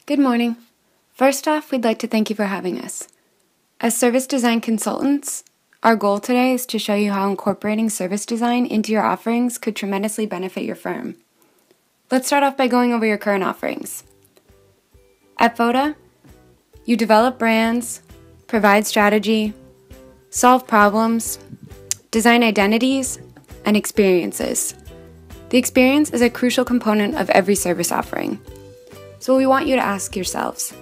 Good morning. First off, we'd like to thank you for having us. As service design consultants, our goal today is to show you how incorporating service design into your offerings could tremendously benefit your firm. Let's start off by going over your current offerings. At Foda, you develop brands, provide strategy, solve problems, design identities, and experiences. The experience is a crucial component of every service offering. So we want you to ask yourselves,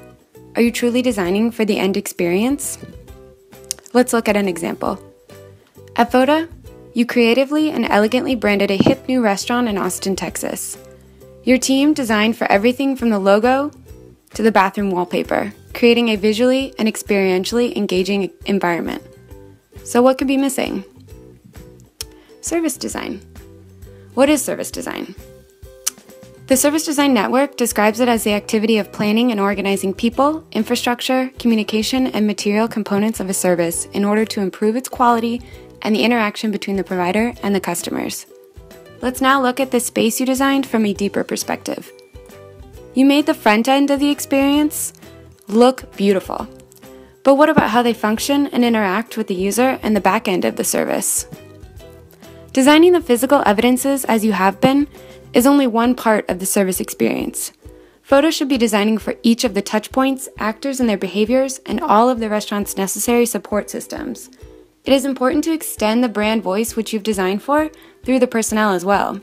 are you truly designing for the end experience? Let's look at an example. At Foda, you creatively and elegantly branded a hip new restaurant in Austin, Texas. Your team designed for everything from the logo to the bathroom wallpaper, creating a visually and experientially engaging environment. So what could be missing? Service design. What is service design? The Service Design Network describes it as the activity of planning and organizing people, infrastructure, communication, and material components of a service in order to improve its quality and the interaction between the provider and the customers. Let's now look at the space you designed from a deeper perspective. You made the front end of the experience look beautiful. But what about how they function and interact with the user and the back end of the service? Designing the physical evidences as you have been is only one part of the service experience. Foda should be designing for each of the touch points, actors and their behaviors, and all of the restaurant's necessary support systems. It is important to extend the brand voice which you've designed for through the personnel as well.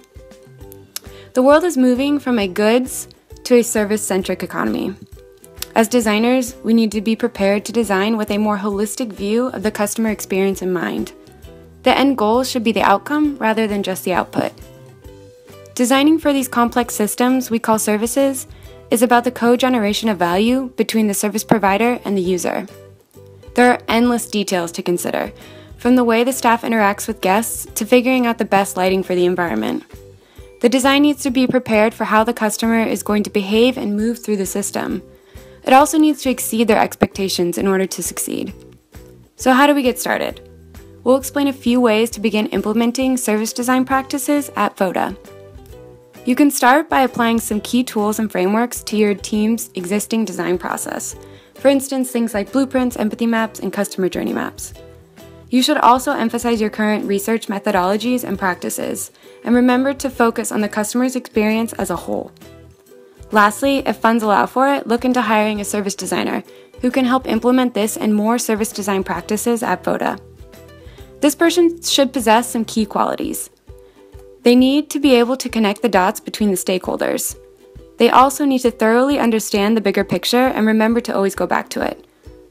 The world is moving from a goods to a service-centric economy. As designers, we need to be prepared to design with a more holistic view of the customer experience in mind. The end goal should be the outcome rather than just the output. Designing for these complex systems we call services is about the co-generation of value between the service provider and the user. There are endless details to consider, from the way the staff interacts with guests to figuring out the best lighting for the environment. The design needs to be prepared for how the customer is going to behave and move through the system. It also needs to exceed their expectations in order to succeed. So how do we get started? We'll explain a few ways to begin implementing service design practices at Foda. You can start by applying some key tools and frameworks to your team's existing design process. For instance, things like blueprints, empathy maps, and customer journey maps. You should also emphasize your current research methodologies and practices, and remember to focus on the customer's experience as a whole. Lastly, if funds allow for it, look into hiring a service designer who can help implement this and more service design practices at Foda. This person should possess some key qualities. They need to be able to connect the dots between the stakeholders. They also need to thoroughly understand the bigger picture and remember to always go back to it.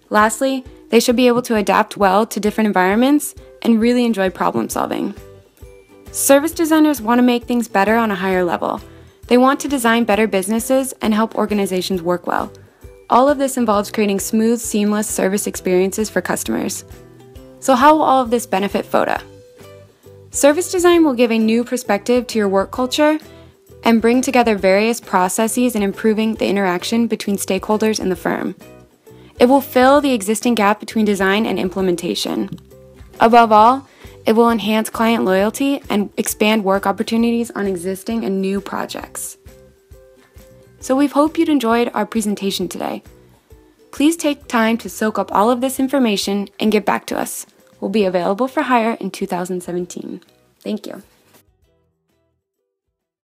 Lastly, they should be able to adapt well to different environments and really enjoy problem solving. Service designers want to make things better on a higher level. They want to design better businesses and help organizations work well. All of this involves creating smooth, seamless service experiences for customers. So how will all of this benefit Foda? Service design will give a new perspective to your work culture and bring together various processes in improving the interaction between stakeholders in the firm. It will fill the existing gap between design and implementation. Above all, it will enhance client loyalty and expand work opportunities on existing and new projects. So we hope you'd enjoyed our presentation today. Please take time to soak up all of this information and get back to us. Will be available for hire in 2017. Thank you.